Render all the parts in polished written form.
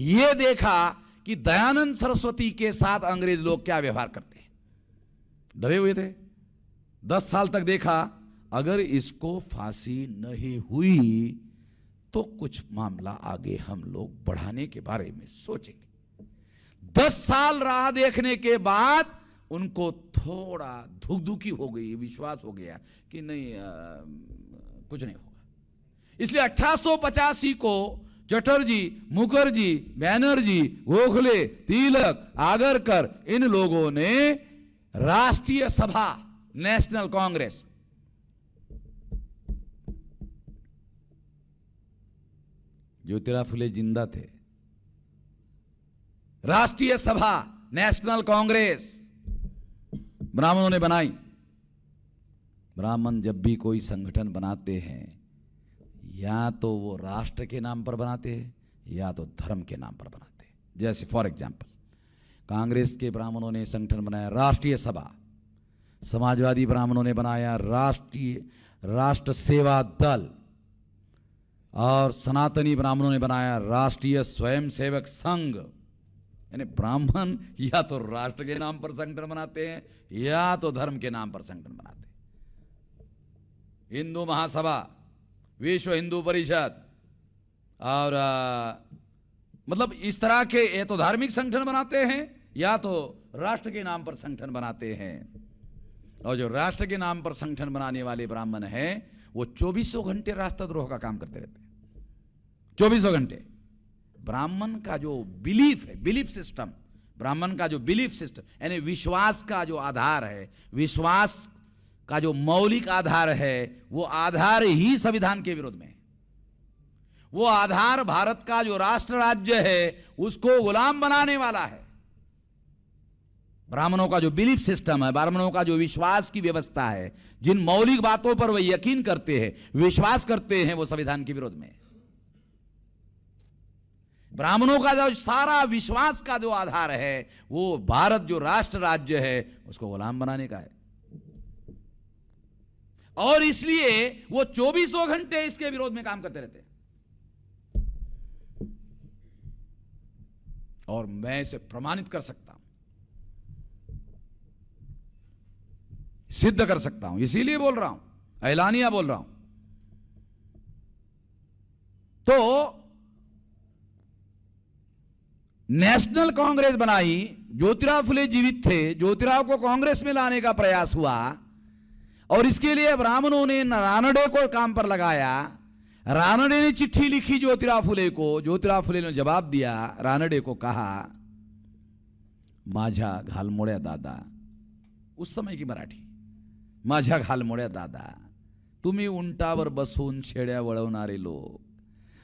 यह देखा कि दयानंद सरस्वती के साथ अंग्रेज लोग क्या व्यवहार करते हैं। डरे हुए थे। 10 साल तक देखा, अगर इसको फांसी नहीं हुई तो कुछ मामला आगे हम लोग बढ़ाने के बारे में सोचेंगे। 10 साल राह देखने के बाद उनको थोड़ा धुकधुकी हो गई, विश्वास हो गया कि नहीं कुछ नहीं होगा। इसलिए 1885 को चटर्जी, मुखर्जी, बैनर्जी, गोखले, तिलक, आगरकर, इन लोगों ने राष्ट्रीय सभा, नेशनल कांग्रेस, ज्योतिराव फुले जिंदा थे, राष्ट्रीय सभा, नेशनल कांग्रेस ब्राह्मणों ने बनाई। ब्राह्मण जब भी कोई संगठन बनाते हैं, या तो वो राष्ट्र के नाम पर बनाते हैं या तो धर्म के नाम पर बनाते हैं। जैसे फॉर एग्जाम्पल, कांग्रेस के ब्राह्मणों ने संगठन बनाया राष्ट्रीय सभा, समाजवादी ब्राह्मणों ने बनाया राष्ट्र सेवा दल, और सनातनी ब्राह्मणों ने बनाया राष्ट्रीय स्वयंसेवक संघ। यानी ब्राह्मण या तो राष्ट्र के नाम पर संगठन बनाते हैं या तो धर्म के नाम पर संगठन बनाते हैं। हिंदू महासभा, विश्व हिंदू परिषद, और मतलब इस तरह के ये तो धार्मिक संगठन बनाते हैं या तो राष्ट्र के नाम पर संगठन बनाते हैं। और जो राष्ट्र के नाम पर संगठन बनाने वाले ब्राह्मण हैं वो 24 घंटे राष्ट्रद्रोह का काम करते रहते हैं। 24 घंटे। ब्राह्मण का जो बिलीफ है, बिलीफ सिस्टम, ब्राह्मण का जो बिलीफ सिस्टम यानी विश्वास का जो आधार है, विश्वास का जो मौलिक आधार है, वो आधार ही संविधान के विरोध में है। वो आधार भारत का जो राष्ट्र राज्य है उसको गुलाम बनाने वाला है। ब्राह्मणों का जो बिलीफ सिस्टम है, ब्राह्मणों का जो विश्वास की व्यवस्था है, जिन मौलिक बातों पर वे यकीन करते हैं, विश्वास करते हैं, वो संविधान के विरोध में है। ब्राह्मणों का जो सारा विश्वास का जो आधार है वो भारत जो राष्ट्र राज्य है उसको गुलाम बनाने का है। और इसलिए वो 24 घंटे इसके विरोध में काम करते रहते हैं। और मैं इसे प्रमाणित कर सकता हूं, सिद्ध कर सकता हूं, इसीलिए बोल रहा हूं, ऐलानिया बोल रहा हूं। तो नेशनल कांग्रेस बनाई, ज्योतिराव फुले जीवित थे, ज्योतिराव को कांग्रेस में लाने का प्रयास हुआ, और इसके लिए ब्राह्मणों ने रानडे को काम पर लगाया। रानडे ने चिट्ठी लिखी ज्योतिराव फुले को, ज्योतिराव फुले ने जवाब दिया, रानडे को कहा, माझ्या घालमोड्या दादा, उस समय की मराठी, माझ्या घालमोड्या दादा, तुम्ही उंटावर बसून शेड्या वळवणारे लोक,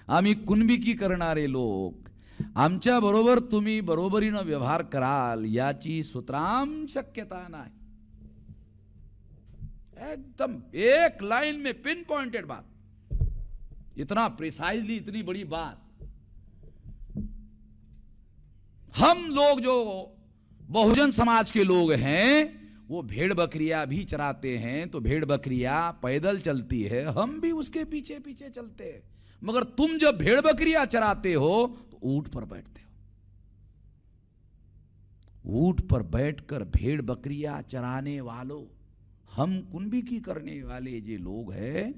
आम्ही कुणबिकी करणारे लोक, आमच्या बरोबर तुम्ही बरोबरीनं व्यवहार कराल याची सुतराम शक्यता नाही। एकदम एक लाइन में पिन पॉइंटेड बात, इतना प्रिसाइजली, इतनी बड़ी बात। हम लोग जो बहुजन समाज के लोग हैं वो भेड़ बकरियां भी चराते हैं, तो भेड़ बकरियां पैदल चलती है, हम भी उसके पीछे पीछे चलते हैं। मगर तुम जब भेड़ बकरियां चराते हो तो ऊंट पर बैठते हो। ऊंट पर बैठकर भेड़ बकरियां चराने वालों, हम कुणबिकी करने वाले जे लोग हैं,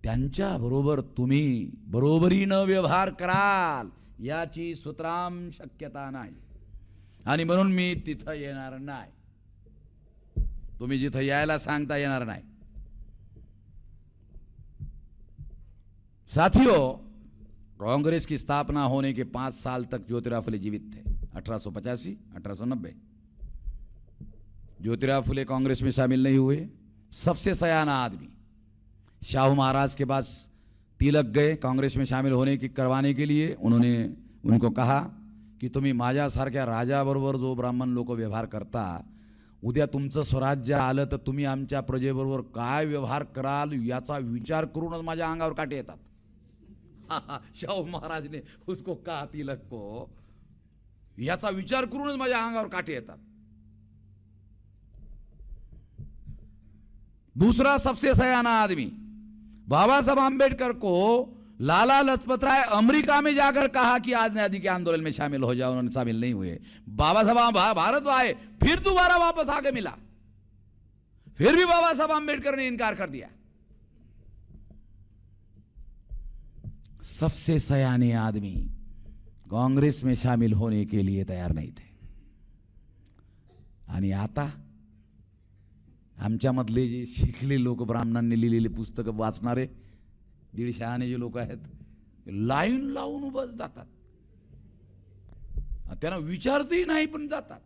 त्यांच्या बरोबर तुम्ही बरोबरीनं व्यवहार कराल याची सुतराम शक्यता नाही, आणि म्हणून मी तिथं येणार नाही। तुम्ही जिथं यायला सांगता येणार नाही। साथियों, कांग्रेस की स्थापना होने के 5 साल तक ज्योतिराव फुले जीवित थे, 1885, 1890। ज्योतिराव फुले कांग्रेस में शामिल नहीं हुए। सबसे सयाना आदमी शाहू महाराज के पास तिलक गए कांग्रेस में शामिल होने की करवाने के लिए। उन्होंने उनको कहा की तुम्ही माझ्यासारख्या राजाबरोबर जो ब्राह्मण लोक व्यवहार करता, उद्या तुमचं स्वराज्य आलं तर तुम्ही आमच्या प्रजेबरोबर काय व्यवहार कराल याचा विचार करूनच माझ्या अंगावर काटे येतात। शाहू महाराज ने उसको कहा, तिलक को, याचा विचार करूनच माझ्या अंगावर काटे येतात। दूसरा सबसे सयाना आदमी बाबा साहब आंबेडकर को लाला लाजपत राय अमेरिका में जाकर कहा कि आजादी के आंदोलन में शामिल हो जाओ, उन्होंने शामिल नहीं हुए। बाबा साहब भारत आए, फिर दोबारा वापस आके मिला, फिर भी बाबा साहब अम्बेडकर ने इनकार कर दिया। सबसे सयाने आदमी कांग्रेस में शामिल होने के लिए तयार नाही थे। आणि आता आमच्यामधले जे शिकले लोक, ब्राह्मणांनी लिहिलेली पुस्तकं वाचणारे 150 जे लोक आहेत, लाईन लावून उभं जातात, त्यांना विचारतही नाही पण जातात।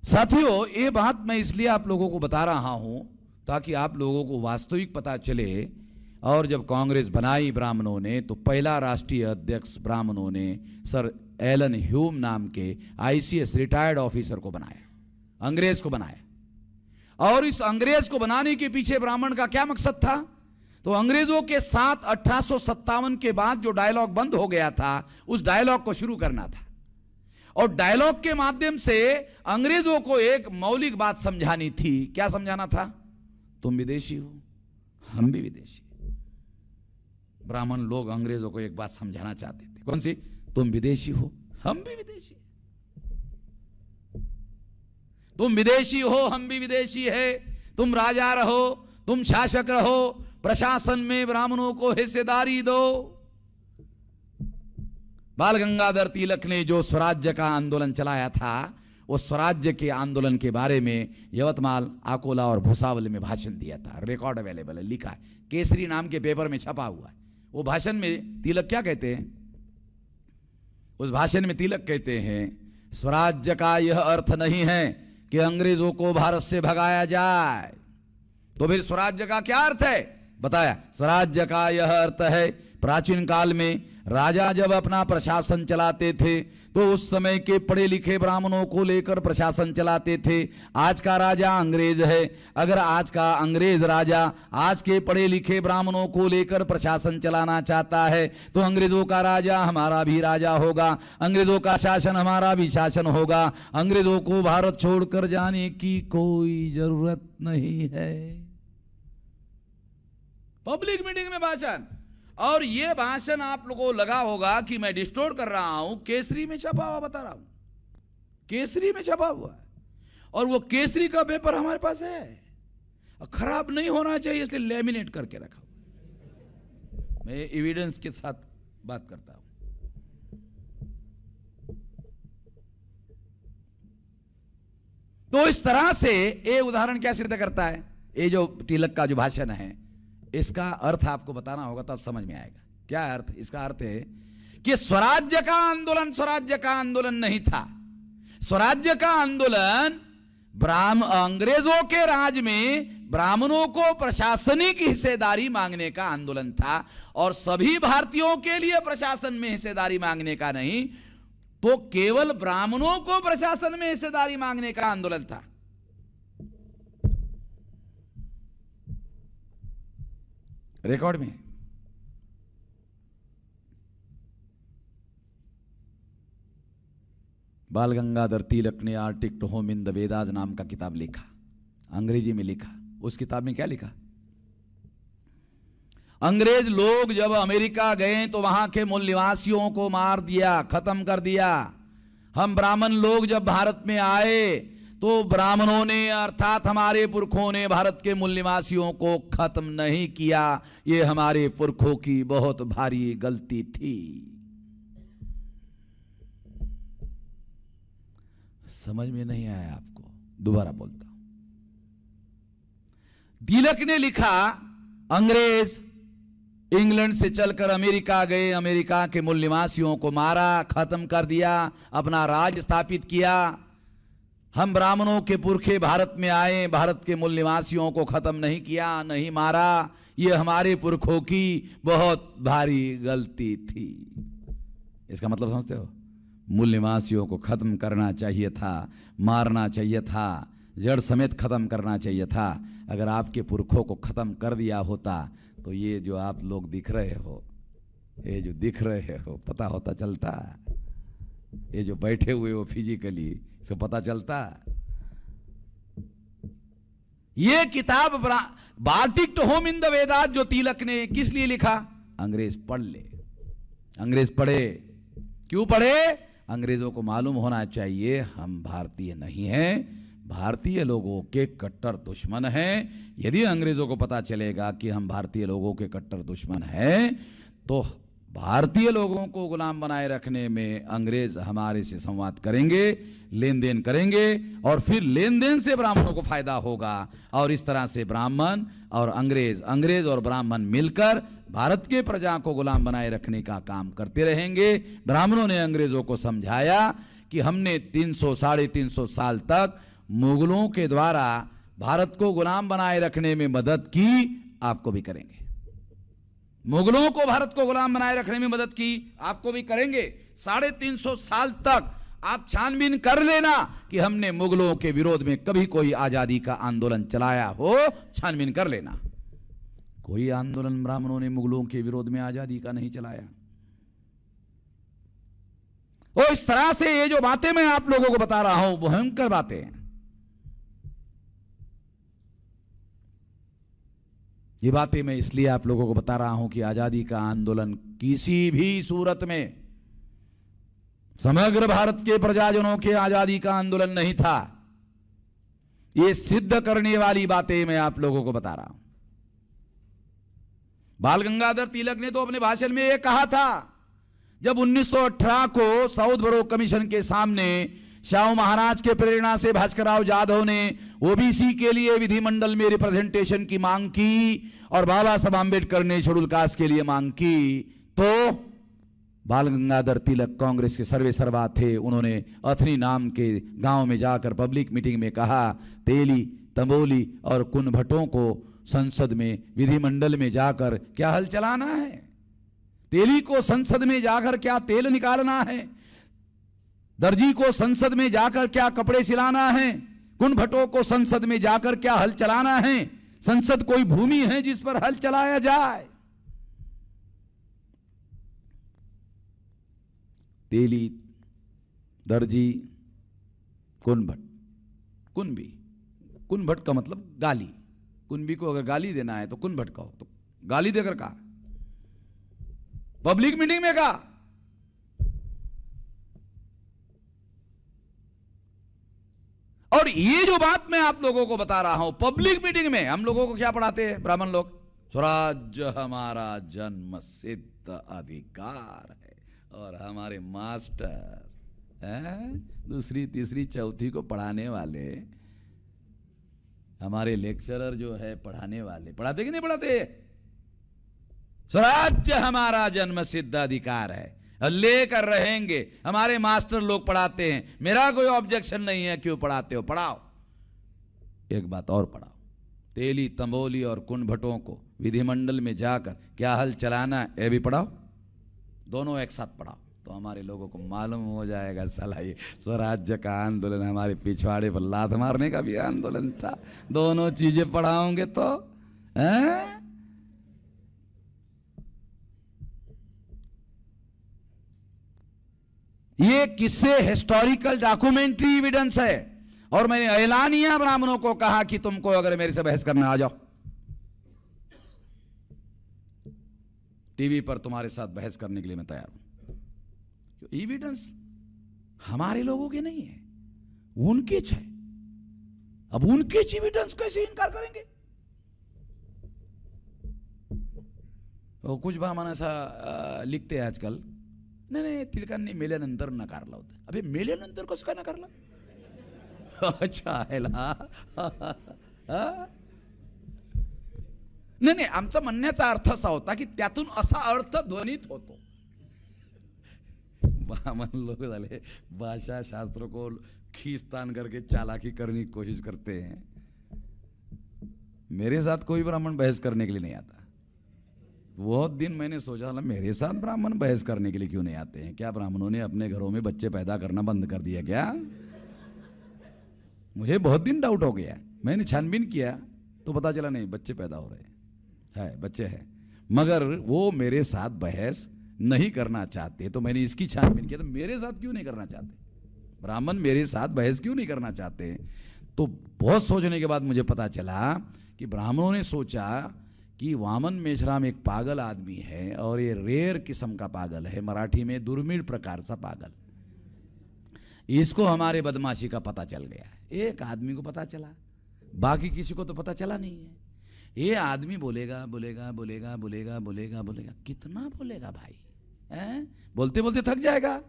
साथियों, ये बात मैं इसलिए आप लोगों को बता रहा हूं ताकि आप लोगों को वास्तविक पता चले। और जब कांग्रेस बनाई ब्राह्मणों ने, तो पहला राष्ट्रीय अध्यक्ष ब्राह्मणों ने सर एलन ह्यूम नाम के आईसीएस रिटायर्ड ऑफिसर को बनाया, अंग्रेज को बनाया। और इस अंग्रेज को बनाने के पीछे ब्राह्मण का क्या मकसद था? तो अंग्रेजों के साथ 1857 के बाद जो डायलॉग बंद हो गया था, उस डायलॉग को शुरू करना था। और डायलॉग के माध्यम से अंग्रेजों को एक मौलिक बात समझानी थी। क्या समझाना था? तुम विदेशी हो, हम भी विदेशी। ब्राह्मण लोग अंग्रेजों को एक बात समझाना चाहते थे। कौन सी? तुम विदेशी हो, हम भी विदेशी। तुम विदेशी हो, हम भी विदेशी है। तुम राजा रहो, तुम शासक रहो, प्रशासन में ब्राह्मणों को हिस्सेदारी दो। बाल गंगाधर तिलक ने जो स्वराज्य का आंदोलन चलाया था, वो स्वराज्य के आंदोलन के बारे में यवतमाल, अकोला और भुसावल में भाषण दिया था। रिकॉर्ड अवेलेबल है, लिखा है, केसरी नाम के पेपर में छपा हुआ है। वो भाषण में तिलक क्या कहते हैं? उस भाषण में तिलक कहते हैं, स्वराज्य का यह अर्थ नहीं है कि अंग्रेजों को भारत से भगाया जाए। तो फिर स्वराज्य का क्या अर्थ है? बताया, स्वराज्य का यह अर्थ है, प्राचीन काल में राजा जब अपना प्रशासन चलाते थे तो उस समय के पढ़े लिखे ब्राह्मणों को लेकर प्रशासन चलाते थे। आज का राजा अंग्रेज है, अगर आज का अंग्रेज राजा आज के पढ़े लिखे ब्राह्मणों को लेकर प्रशासन चलाना चाहता है तो अंग्रेजों का राजा हमारा भी राजा होगा, अंग्रेजों का शासन हमारा भी शासन होगा। अंग्रेजों को भारत छोड़कर जाने की कोई जरूरत नहीं है। पब्लिक मीटिंग में भाषण। और ये भाषण आप लोगों को लगा होगा कि मैं डिस्टोर्ट कर रहा हूं, केसरी में छपा हुआ बता रहा हूं, केसरी में छपा हुआ है। और वो केसरी का पेपर हमारे पास है, खराब नहीं होना चाहिए इसलिए लेमिनेट करके रखा। मैं एविडेंस के साथ बात करता हूं। तो इस तरह से ये उदाहरण क्या सिद्ध करता है? ये जो तिलक का जो भाषण है, इसका अर्थ आपको बताना होगा तब समझ में आएगा। क्या अर्थ? इसका अर्थ है कि स्वराज्य का आंदोलन स्वराज्य का आंदोलन नहीं था। स्वराज्य का आंदोलन अंग्रेजों के राज में ब्राह्मणों को प्रशासनिक हिस्सेदारी मांगने का आंदोलन था। और सभी भारतीयों के लिए प्रशासन में हिस्सेदारी मांगने का नहीं, तो केवल ब्राह्मणों को प्रशासन में हिस्सेदारी मांगने का आंदोलन था। रिकॉर्ड में बाल गंगाधर तिलक ने arctic to home in the Vedas नाम का किताब लिखा, अंग्रेजी में लिखा। उस किताब में क्या लिखा? अंग्रेज लोग जब अमेरिका गए तो वहां के मूल निवासियों को मार दिया, खत्म कर दिया। हम ब्राह्मण लोग जब भारत में आए तो ब्राह्मणों ने अर्थात हमारे पुरखों ने भारत के मूल निवासियों को खत्म नहीं किया। ये हमारे पुरखों की बहुत भारी गलती थी। समझ में नहीं आया आपको? दोबारा बोलता हूं। तिलक ने लिखा, अंग्रेज इंग्लैंड से चलकर अमेरिका गए, अमेरिका के मूल निवासियों को मारा, खत्म कर दिया, अपना राज स्थापित किया। हम ब्राह्मणों के पुरखे भारत में आए, भारत के मूल निवासियों को खत्म नहीं किया, नहीं मारा। ये हमारे पुरखों की बहुत भारी गलती थी। इसका मतलब समझते हो? मूल निवासियों को खत्म करना चाहिए था, मारना चाहिए था, जड़ समेत खत्म करना चाहिए था। अगर आपके पुरखों को खत्म कर दिया होता तो ये जो आप लोग दिख रहे हो, ये जो दिख रहे हो, पता होता चलता। ये जो बैठे हुए हो फिजिकली, इसको पता चलता। ये किताब बार्टिक्ट होम इन द वेदास जो तिलक ने किस लिए लिखा? अंग्रेज पढ़ ले, अंग्रेज पढ़े। क्यों पढ़े? अंग्रेजों को मालूम होना चाहिए हम भारतीय नहीं हैं, भारतीय लोगों के कट्टर दुश्मन हैं। यदि अंग्रेजों को पता चलेगा कि हम भारतीय लोगों के कट्टर दुश्मन हैं, तो भारतीय लोगों को गुलाम बनाए रखने में अंग्रेज हमारे से संवाद करेंगे, लेन देन करेंगे, और फिर लेन देन से ब्राह्मणों को फायदा होगा। और इस तरह से ब्राह्मण और अंग्रेज और ब्राह्मण मिलकर भारत के प्रजा को गुलाम बनाए रखने का काम करते रहेंगे। ब्राह्मणों ने अंग्रेजों को समझाया कि हमने 300-350 साल तक मुगलों के द्वारा भारत को गुलाम बनाए रखने में मदद की, आपको भी करेंगे। मुगलों को भारत को गुलाम बनाए रखने में मदद की, आपको भी करेंगे। 350 साल तक आप छानबीन कर लेना कि हमने मुगलों के विरोध में कभी कोई आजादी का आंदोलन चलाया हो, छानबीन कर लेना। कोई आंदोलन ब्राह्मणों ने मुगलों के विरोध में आजादी का नहीं चलाया। वो इस तरह से ये जो बातें मैं आप लोगों को बता रहा हूं, भयंकर बातें हैं। ये बातें मैं इसलिए आप लोगों को बता रहा हूं कि आजादी का आंदोलन किसी भी सूरत में समग्र भारत के प्रजाजनों के आजादी का आंदोलन नहीं था। ये सिद्ध करने वाली बातें मैं आप लोगों को बता रहा हूं। बाल गंगाधर तिलक ने तो अपने भाषण में यह कहा था, जब 1918 को साउथ बरो कमीशन के सामने शाहू महाराज के प्रेरणा से भास्करराव जाधव ने ओबीसी के लिए विधिमंडल में रिप्रेजेंटेशन की मांग की और बाबा साहब आंबेडकर ने शेड्यूल कास्ट के लिए मांग की, तो बाल गंगाधर तिलक कांग्रेस के सर्वे सर्वा थे। उन्होंने अथनी नाम के गांव में जाकर पब्लिक मीटिंग में कहा, तेली, तंबोली और कुनभटों को संसद में, विधिमंडल में जाकर क्या हल चलाना है? तेली को संसद में जाकर क्या तेल निकालना है? दर्जी को संसद में जाकर क्या कपड़े सिलाना है? कुनभटों को संसद में जाकर क्या हल चलाना है? संसद कोई भूमि है जिस पर हल चलाया जाए? तेली, दर्जी, कुनभट, कुनबी, कुनभट का मतलब गाली। कुनबी को अगर गाली देना है तो कुनभट कहो, तो गाली देकर कहा, पब्लिक मीटिंग में कहा। और ये जो बात मैं आप लोगों को बता रहा हूं, पब्लिक मीटिंग में हम लोगों को क्या पढ़ाते हैं ब्राह्मण लोग? स्वराज्य हमारा जन्म सिद्ध अधिकार है। और हमारे मास्टर दूसरी, तीसरी, चौथी को पढ़ाने वाले, हमारे लेक्चरर जो है पढ़ाने वाले, पढ़ाते कि नहीं पढ़ाते? स्वराज्य हमारा जन्म सिद्ध अधिकार है और लेकर रहेंगे। हमारे मास्टर लोग पढ़ाते हैं, मेरा कोई ऑब्जेक्शन नहीं है, क्यों पढ़ाते हो, पढ़ाओ। एक बात और पढ़ाओ, तेली, तंबोली और कुनभटों को विधिमंडल में जाकर क्या हल चलाना है, ये भी पढ़ाओ। दोनों एक साथ पढ़ाओ तो हमारे लोगों को मालूम हो जाएगा, साला ये स्वराज्य का आंदोलन हमारे पिछवाड़े पर लात मारने का भी आंदोलन था। दोनों चीजें पढ़ाओगे तो ये किससे हिस्टोरिकल डॉक्यूमेंट्री एविडेंस है। और मैंने ऐलानिया ब्राह्मणों को कहा कि तुमको अगर मेरे से बहस करना, आ जाओ, टीवी पर तुम्हारे साथ बहस करने के लिए मैं तैयार हूं। एविडेंस हमारे लोगों के नहीं है, उनके है। अब उनके एविडेंस कैसे इनकार करेंगे? तो कुछ ब्राह्मण ऐसा लिखते हैं आजकल, नाही तिलकांनी मेल्यानंतर नकारला होता। अबे मेल्यानंतर कसं काय नकारला? अच्छा आहे नाही, आमचा म्हणण्याचा अर्थ असा होता की त्यातून असा अर्थ ध्वनित होतो। ब्राह्मण लोग झाले भाषा शास्त्र को खींचतान करके चालाकी करने की कोशिश करते हैं। मेरे साथ कोई ब्राह्मण बहस करने के लिए नहीं आता। बहुत दिन मैंने सोचा था मेरे साथ ब्राह्मण बहस करने के लिए क्यों नहीं आते हैं? क्या ब्राह्मणों ने अपने घरों में बच्चे पैदा करना बंद कर दिया क्या? मुझे बहुत दिन डाउट हो गया। मैंने छानबीन किया तो पता चला नहीं, बच्चे पैदा हो रहे हैं, बच्चे हैं, मगर वो मेरे साथ बहस नहीं करना चाहते। तो मैंने इसकी छानबीन किया, तो मेरे साथ क्यों नहीं करना चाहते ब्राह्मण, मेरे साथ बहस क्यों नहीं करना चाहते? तो बहुत सोचने के बाद मुझे पता चला कि ब्राह्मणों ने सोचा कि वामन मेश्राम एक पागल आदमी है और ये रेयर किस्म का पागल है, मराठी में दुर्मिळ प्रकार सा पागल, इसको हमारे बदमाशी का पता चल गया है। एक आदमी को पता चला, बाकी किसी को तो पता चला नहीं है। ये आदमी बोलेगा बोलेगा बोलेगा बोलेगा बोलेगा बोलेगा, कितना बोलेगा भाई, हैं? बोलते बोलते थक जाएगा।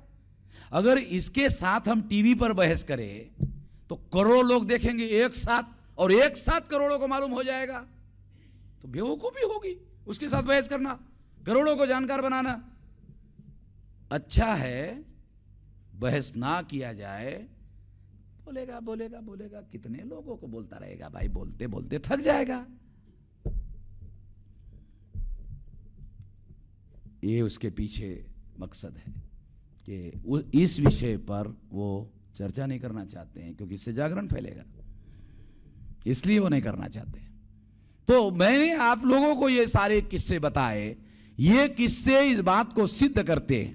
अगर इसके साथ हम टीवी पर बहस करें तो करोड़ों लोग देखेंगे एक साथ, और एक साथ करोड़ों को मालूम हो जाएगा, तो बेवकूफी होगी उसके साथ बहस करना, करोड़ों को जानकार बनाना। अच्छा है बहस ना किया जाए। बोलेगा बोलेगा बोलेगा, कितने लोगों को बोलता रहेगा भाई, बोलते बोलते थक जाएगा। ये उसके पीछे मकसद है कि इस विषय पर वो चर्चा नहीं करना चाहते हैं, क्योंकि इससे जागरण फैलेगा, इसलिए वो नहीं करना चाहते। तो मैंने आप लोगों को ये सारे किस्से बताए। ये किस्से इस बात को सिद्ध करते हैं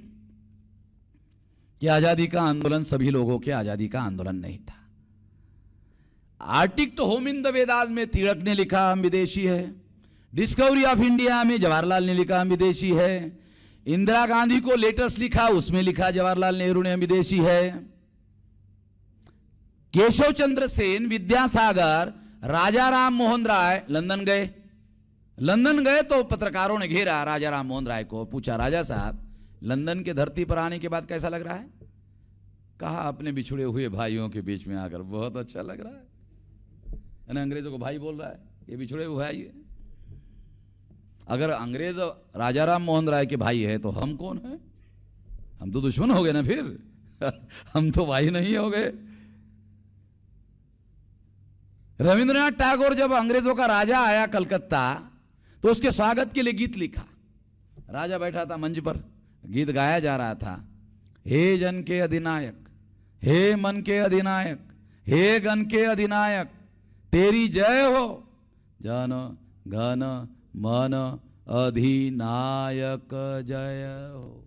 कि आजादी का आंदोलन सभी लोगों के आजादी का आंदोलन नहीं था। Arctic home in the Vedas में तिलक ने लिखा हम विदेशी है, डिस्कवरी ऑफ इंडिया में जवाहरलाल ने लिखा हम विदेशी है, इंदिरा गांधी को लेटर्स लिखा उसमें लिखा जवाहरलाल नेहरू ने हम विदेशी है, केशव चंद्र सेन, विद्यासागर, राजा राम मोहन राय लंदन गए तो पत्रकारों ने घेरा राजा राम मोहन राय को, पूछा राजा साहब लंदन के धरती पर आने के बाद कैसा लग रहा है? कहा अपने बिछुड़े हुए भाइयों के बीच में आकर बहुत अच्छा लग रहा है। अंग्रेजों को भाई बोल रहा है, ये बिछुड़े हुए भाई है। अगर अंग्रेज राजा राम मोहन राय के भाई है तो हम कौन है? हम तो दुश्मन हो गए ना फिर हम तो भाई नहीं हो गए। रविंद्रनाथ टैगोर जब अंग्रेजों का राजा आया कलकत्ता तो उसके स्वागत के लिए गीत लिखा। राजा बैठा था मंच पर, गीत गाया जा रहा था, हे जन के अधिनायक, हे मन के अधिनायक, हे गण के अधिनायक, तेरी जय हो, जन गण मन अधिनायक जय हो।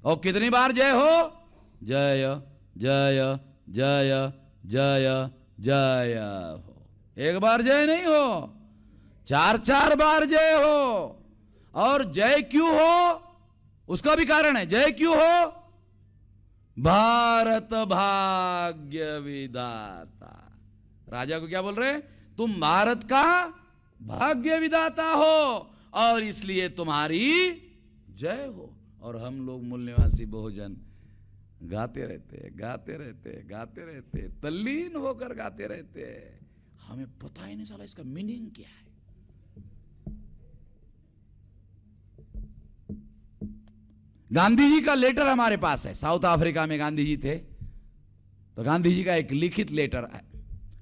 और कितनी बार जय हो? जय जय जय जय जय हो। एक बार जय नहीं हो, चार चार बार जय हो। और जय क्यों हो उसका भी कारण है। जय क्यों हो? भारत भाग्य विधाता। राजा को क्या बोल रहे? तुम भारत का भाग्य विधाता हो और इसलिए तुम्हारी जय हो। और हम लोग मूल निवासी बहुजन गाते रहते गाते रहते गाते रहते, तल्लीन होकर गाते रहते, हमें पता ही नहीं चला इसका मीनिंग क्या है। गांधी जी का लेटर हमारे पास है। साउथ अफ्रीका में गांधी जी थे तो गांधी जी का एक लिखित लेटर है।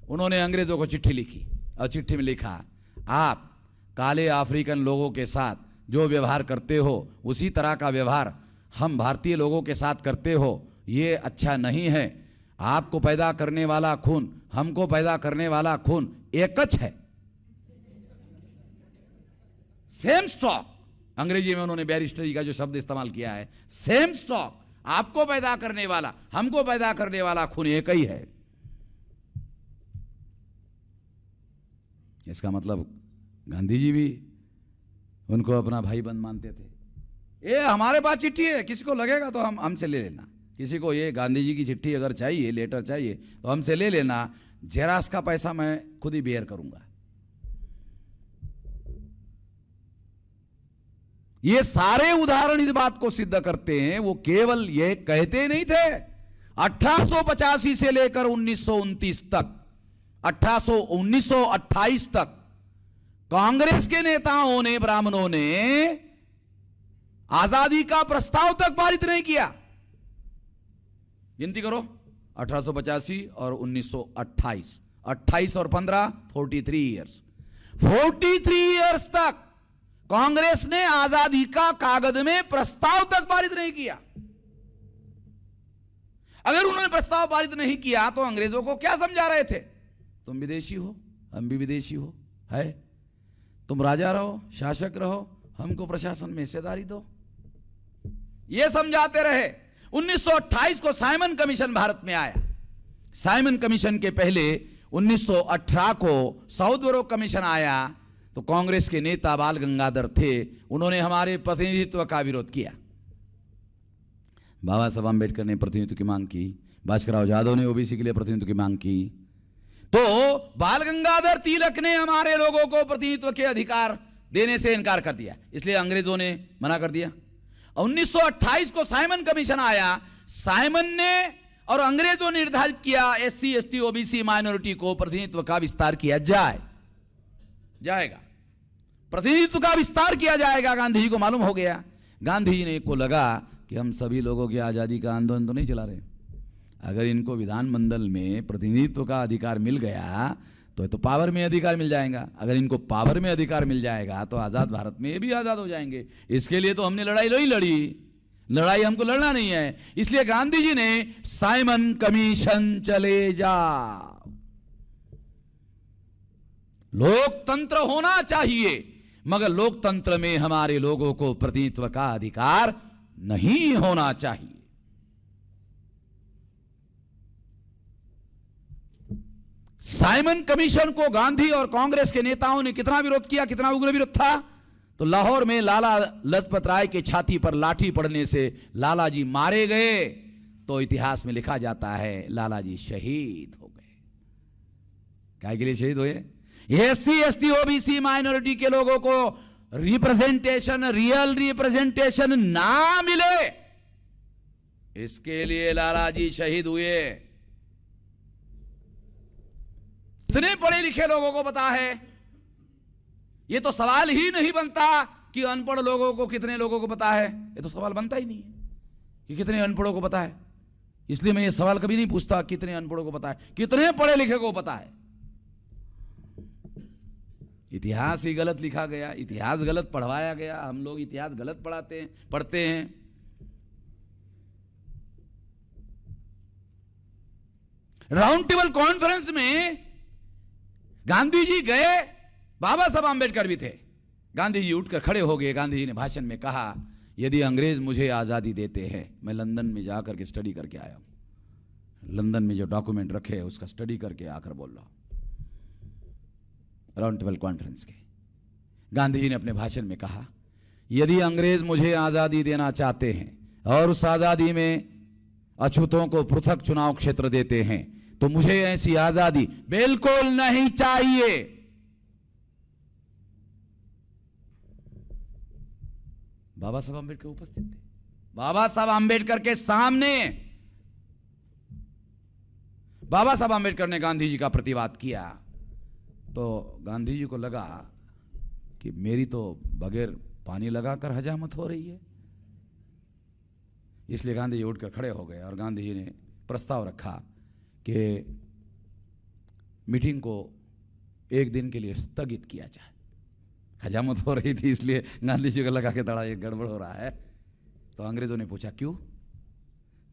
उन्होंने अंग्रेजों को चिट्ठी लिखी और चिट्ठी में लिखा, आप काले अफ्रीकन लोगों के साथ जो व्यवहार करते हो उसी तरह का व्यवहार हम भारतीय लोगों के साथ करते हो, ये अच्छा नहीं है। आपको पैदा करने वाला खून, हमको पैदा करने वाला खून एकच है, सेम स्टॉक। अंग्रेजी में उन्होंने बैरिस्टरी का जो शब्द इस्तेमाल किया है, सेम स्टॉक। आपको पैदा करने वाला, हमको पैदा करने वाला खून एक ही है। इसका मतलब गांधी जी भी उनको अपना भाई बंद मानते थे। ये हमारे पास चिट्ठी है, किसी को लगेगा तो हम हमसे ले लेना। किसी को ये गांधी जी की चिट्ठी अगर चाहिए, लेटर चाहिए तो हमसे ले लेना। जेराक्स का पैसा मैं खुद ही बेयर करूंगा। ये सारे उदाहरण इस बात को सिद्ध करते हैं। वो केवल ये कहते नहीं थे। 1885 से लेकर 1929 तक, 1928 तक कांग्रेस के नेताओं ने, ब्राह्मणों ने आजादी का प्रस्ताव तक पारित नहीं किया। गिनती करो, 1885 और 1928, 28 और 15, 43 ईयर्स। 43 ईयर्स तक कांग्रेस ने आजादी का कागज में प्रस्ताव तक पारित नहीं किया। अगर उन्होंने प्रस्ताव पारित नहीं किया तो अंग्रेजों को क्या समझा रहे थे? तुम विदेशी हो, हम भी विदेशी हो, है, तुम राजा रहो, शासक रहो, हमको प्रशासन में हिस्सेदारी दो, ये समझाते रहे। 1928 को साइमन कमीशन भारत में आया। साइमन कमीशन के पहले 1918 को साउथबरो कमीशन आया तो कांग्रेस के नेता बाल गंगाधर थे, उन्होंने हमारे प्रतिनिधित्व का विरोध किया। बाबा साहब आम्बेडकर ने प्रतिनिधित्व की मांग की, भास्करराव जाधव ने ओबीसी के लिए प्रतिनिधित्व की मांग की, तो बाल गंगाधर तिलक ने हमारे लोगों को प्रतिनिधित्व के अधिकार देने से इनकार कर दिया, इसलिए अंग्रेजों ने मना कर दिया। 1928 को साइमन कमीशन आया, साइमन ने और अंग्रेजों ने निर्धारित किया एससी एसटी ओबीसी माइनॉरिटी को प्रतिनिधित्व का विस्तार किया जाएगा, प्रतिनिधित्व का विस्तार किया जाएगा। गांधी जी को मालूम हो गया, गांधी जी ने को लगा कि हम सभी लोगों की आजादी का आंदोलन तो नहीं चला रहे, अगर इनको विधानमंडल में प्रतिनिधित्व का अधिकार मिल गया तो पावर में अधिकार मिल जाएगा, अगर इनको पावर में अधिकार मिल जाएगा तो आजाद भारत में ये भी आजाद हो जाएंगे। इसके लिए तो हमने लड़ाई नहीं लड़ी, लड़ाई हमको लड़ना नहीं है, इसलिए गांधी जी ने साइमन कमीशन चले जाओ, लोकतंत्र होना चाहिए मगर लोकतंत्र में हमारे लोगों को प्रतिनिधित्व का अधिकार नहीं होना चाहिए। साइमन कमीशन को गांधी और कांग्रेस के नेताओं ने कितना विरोध किया, कितना उग्र विरोध था, तो लाहौर में लाला लजपत राय के छाती पर लाठी पड़ने से लाला जी मारे गए, तो इतिहास में लिखा जाता है लाला जी शहीद हो गए। क्या के लिए शहीद हुए? एससी एसटी ओबीसी माइनॉरिटी के लोगों को रिप्रेजेंटेशन, रियल रिप्रेजेंटेशन ना मिले, इसके लिए लाला जी शहीद हुए। इतने पढ़े लिखे लोगों को पता है, ये तो सवाल ही नहीं बनता कि अनपढ़ लोगों को, कितने लोगों को पता है, ये तो सवाल बनता ही नहीं है कि कितने अनपढ़ों को पता है। इसलिए मैं ये सवाल कभी नहीं पूछता कितने अनपढ़ों को पता है, कितने पढ़े लिखे को पता है। इतिहास ही गलत लिखा गया, इतिहास गलत पढ़वाया गया, हम लोग इतिहास गलत पढ़ते हैं। राउंड टेबल कॉन्फ्रेंस में गांधी जी गए, बाबा साहब आम्बेडकर भी थे। गांधी जी उठकर खड़े हो गए, गांधी जी ने भाषण में कहा, यदि अंग्रेज मुझे आजादी देते हैं, मैं लंदन में जाकर के स्टडी करके आया हूं, लंदन में जो डॉक्यूमेंट रखे हैं उसका स्टडी करके आकर बोल रहा हूं। राउंड टेबल कॉन्फ्रेंस के गांधी जी ने अपने भाषण में कहा, यदि अंग्रेज मुझे आजादी देना चाहते हैं और उस आजादी में अछूतों को पृथक चुनाव क्षेत्र देते हैं, तो मुझे ऐसी आजादी बिल्कुल नहीं चाहिए। बाबा साहब आम्बेडकर उपस्थित थे, बाबा साहब आम्बेडकर के सामने बाबा साहब आम्बेडकर ने गांधी जी का प्रतिवाद किया, तो गांधी जी को लगा कि मेरी तो बगैर पानी लगाकर हजामत हो रही है, इसलिए गांधी जी उठकर खड़े हो गए और गांधी जी ने प्रस्ताव रखा कि मीटिंग को एक दिन के लिए स्थगित किया जाए। हजामत हो रही थी इसलिए गांधी जी को लगा कि थोड़ा ये गड़बड़ हो रहा है। तो अंग्रेजों ने पूछा क्यों?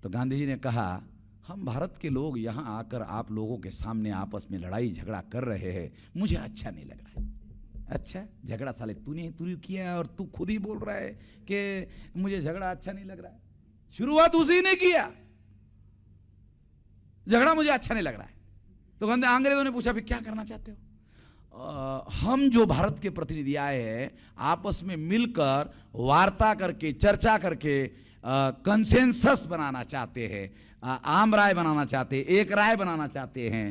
तो गांधी जी ने कहा, हम भारत के लोग यहाँ आकर आप लोगों के सामने आपस में लड़ाई झगड़ा कर रहे हैं, मुझे अच्छा नहीं लग रहा है। अच्छा, झगड़ा साले तूने किया और तू खुद ही बोल रहा है कि मुझे झगड़ा अच्छा नहीं लग रहा है। शुरुआत उसी ने किया, झगड़ा मुझे अच्छा नहीं लग रहा है। तो अंग्रेजों ने पूछा फिर क्या करना चाहते हो? हम जो भारत के प्रतिनिधि आए हैं आपस में मिलकर वार्ता करके, चर्चा करके कंसेंसस बनाना चाहते हैं, आम राय बनाना चाहते हैं, एक राय बनाना चाहते हैं।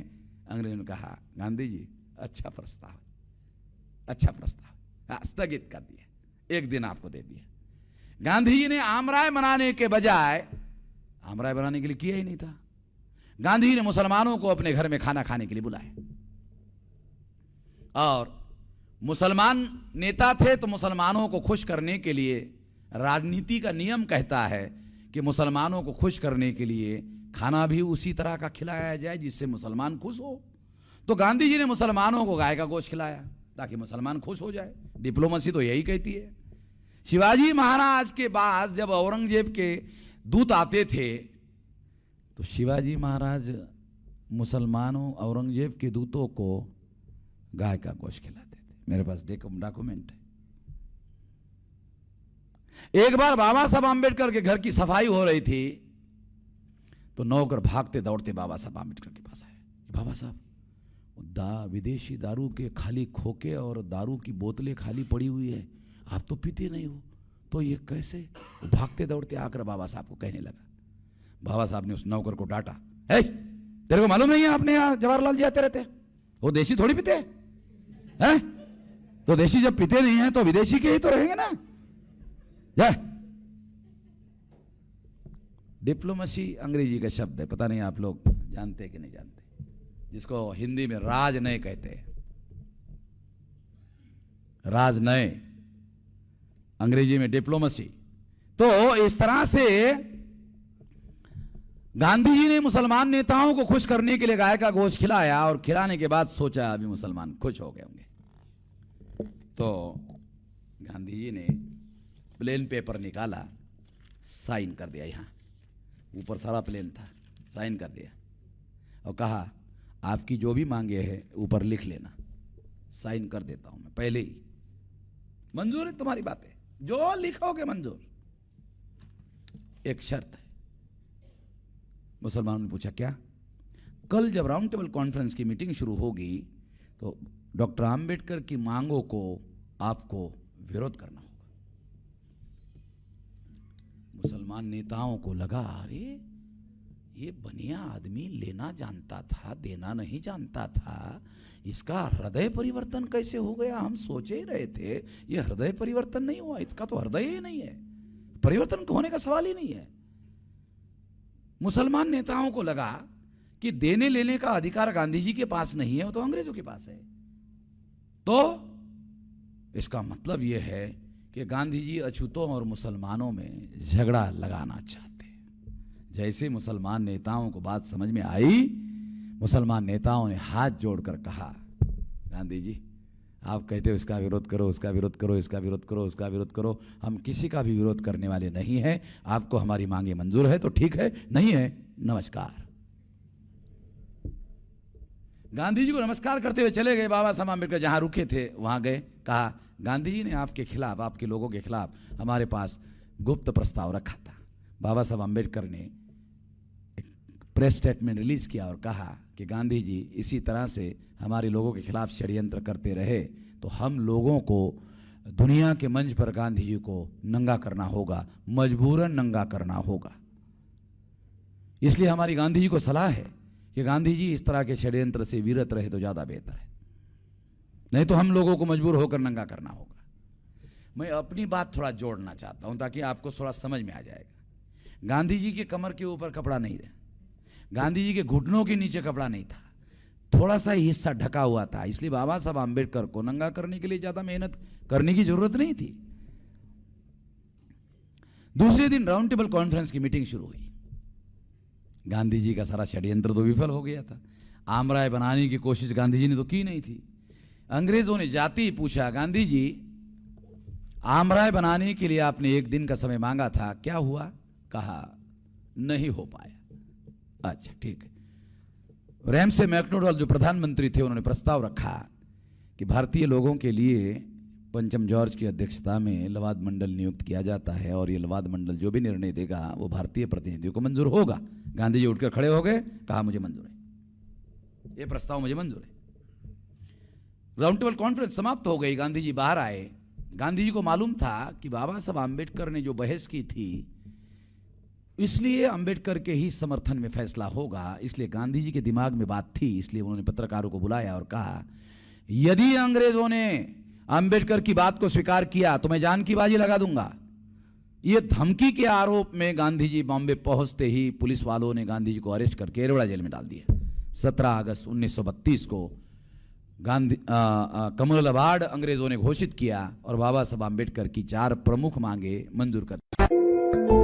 अंग्रेजों ने कहा, गांधी जी अच्छा प्रस्ताव, अच्छा प्रस्ताव, स्थगित कर दिया, एक दिन आपको दे दिया। गांधी जी ने आम राय बनाने के बजाय, आम राय बनाने के लिए किया ही नहीं था, गांधी जी ने मुसलमानों को अपने घर में खाना खाने के लिए बुलाया। और मुसलमान नेता थे तो मुसलमानों को खुश करने के लिए, राजनीति का नियम कहता है कि मुसलमानों को खुश करने के लिए खाना भी उसी तरह का खिलाया जाए जिससे मुसलमान खुश हो। तो गांधी जी ने मुसलमानों को गाय का गोश्त खिलाया ताकि मुसलमान खुश हो जाए। डिप्लोमेसी तो यही कहती है। शिवाजी महाराज के बाद जब औरंगजेब के दूत आते थे तो शिवाजी महाराज मुसलमानों, औरंगजेब के दूतों को गाय का गोश्त खिलाते थे। मेरे पास डॉक्यूमेंट है। एक बार बाबा साहब आम्बेडकर के घर की सफाई हो रही थी तो नौकर भागते दौड़ते बाबा साहब आम्बेडकर के पास आए। बाबा साहब विदेशी दारू के खाली खोके और दारू की बोतलें खाली पड़ी हुई है, आप तो पीते नहीं हो, तो ये कैसे? भागते दौड़ते आकर बाबा साहब को कहने लगा। बाबा साहब ने उस नौकर को डांटा, तेरे को मालूम नहीं है आपने यहाँ जवाहरलाल जी आते रहते, वो देशी थोड़ी पीते हैं? तो देशी जब पीते नहीं है तो विदेशी के ही तो रहेंगे ना। जा। डिप्लोमेसी अंग्रेजी का शब्द है, पता नहीं आप लोग जानते कि नहीं जानते, जिसको हिंदी में राजनय कहते हैं। राजनय अंग्रेजी में डिप्लोमेसी। तो इस तरह से गांधी जी ने मुसलमान नेताओं को खुश करने के लिए गाय का गोश्त खिलाया और खिलाने के बाद सोचा अभी मुसलमान खुश हो गए होंगे, तो गांधी जी ने प्लेन पेपर निकाला, साइन कर दिया, यहां ऊपर सारा प्लेन था, साइन कर दिया और कहा आपकी जो भी मांगे है ऊपर लिख लेना, साइन कर देता हूं मैं पहले ही, मंजूर है तुम्हारी बातें, जो लिखोगे मंजूर, एक शर्त है। मुसलमानों ने पूछा क्या? कल जब राउंड टेबल कॉन्फ्रेंस की मीटिंग शुरू होगी तो डॉक्टर आम्बेडकर की मांगों को आपको विरोध करना होगा। मुसलमान नेताओं को लगा अरे ये बनिया आदमी लेना जानता था, देना नहीं जानता था, इसका हृदय परिवर्तन कैसे हो गया? हम सोचे ही रहे थे ये हृदय परिवर्तन नहीं हुआ, इसका तो हृदय ही नहीं है, परिवर्तन होने का सवाल ही नहीं है। मुसलमान नेताओं को लगा कि देने लेने का अधिकार गांधी जी के पास नहीं है, वो तो अंग्रेजों के पास है। तो इसका मतलब यह है कि गांधी जी अछूतों और मुसलमानों में झगड़ा लगाना चाहते हैं। जैसे मुसलमान नेताओं को बात समझ में आई, मुसलमान नेताओं ने हाथ जोड़कर कहा गांधी जी आप कहते हो इसका विरोध करो, उसका विरोध करो, इसका विरोध करो, उसका विरोध करो, हम किसी का भी विरोध करने वाले नहीं हैं। आपको हमारी मांगे मंजूर है तो ठीक है, नहीं है नमस्कार। गांधी जी को नमस्कार करते हुए चले गए। बाबा साहब अम्बेडकर जहां रुके थे वहां गए, कहा गांधी जी ने आपके खिलाफ, आपके लोगों के खिलाफ हमारे पास गुप्त प्रस्ताव रखा था। बाबा साहब अम्बेडकर ने एक प्रेस स्टेटमेंट रिलीज किया और कहा कि गांधी जी इसी तरह से हमारे लोगों के खिलाफ षड्यंत्र करते रहे तो हम लोगों को दुनिया के मंच पर गांधी जी को नंगा करना होगा, मजबूरन नंगा करना होगा। इसलिए हमारी गांधी जी को सलाह है कि गांधी जी इस तरह के षड्यंत्र से विरत रहे तो ज्यादा बेहतर है, नहीं तो हम लोगों को मजबूर होकर नंगा करना होगा। मैं अपनी बात थोड़ा जोड़ना चाहता हूं ताकि आपको थोड़ा समझ में आ जाएगा। गांधी जी के कमर के ऊपर कपड़ा नहीं था, गांधी जी के घुटनों के नीचे कपड़ा नहीं था, थोड़ा सा ही हिस्सा ढका हुआ था, इसलिए बाबा साहब आम्बेडकर को नंगा करने के लिए ज्यादा मेहनत करने की जरूरत नहीं थी। दूसरे दिन राउंड टेबल कॉन्फ्रेंस की मीटिंग शुरू हुई। गांधी जी का सारा षड्यंत्र तो विफल हो गया था, आमराय बनाने की कोशिश गांधी जी ने तो की नहीं थी। अंग्रेजों ने जाते ही पूछा गांधी जी आमराय बनाने के लिए आपने एक दिन का समय मांगा था, क्या हुआ? कहा नहीं हो पाया। अच्छा ठीक है। रैमसे मैकडोनाल्ड जो प्रधानमंत्री थे उन्होंने प्रस्ताव रखा कि भारतीय लोगों के लिए पंचम जॉर्ज की अध्यक्षता में लवाद मंडल नियुक्त किया जाता है और ये लवाद मंडल जो भी निर्णय देगा वो भारतीय प्रतिनिधियों को मंजूर होगा। गांधी जी उठकर खड़े हो गए, कहा मुझे मंजूर है, ये प्रस्ताव मुझे मंजूर है। राउंड टेबल कॉन्फ्रेंस समाप्त हो गई, गांधी जी बाहर आए। गांधी जी को मालूम था कि बाबा साहब आम्बेडकर ने जो बहस की थी इसलिए अंबेडकर के ही समर्थन में फैसला होगा, इसलिए गांधी जी के दिमाग में बात थी, इसलिए उन्होंने पत्रकारों को बुलाया और कहा यदि अंग्रेजों ने अंबेडकर की बात को स्वीकार किया तो मैं जान की बाजी लगा दूंगा। ये धमकी के आरोप में गांधी जी बॉम्बे पहुंचते ही पुलिस वालों ने गांधी जी को अरेस्ट करके एरोड़ा जेल में डाल दिया। 17 अगस्त 1932 को गांधी कमल अवार्ड अंग्रेजों ने घोषित किया और बाबा साहब आम्बेडकर की 4 प्रमुख मांगे मंजूर कर दी।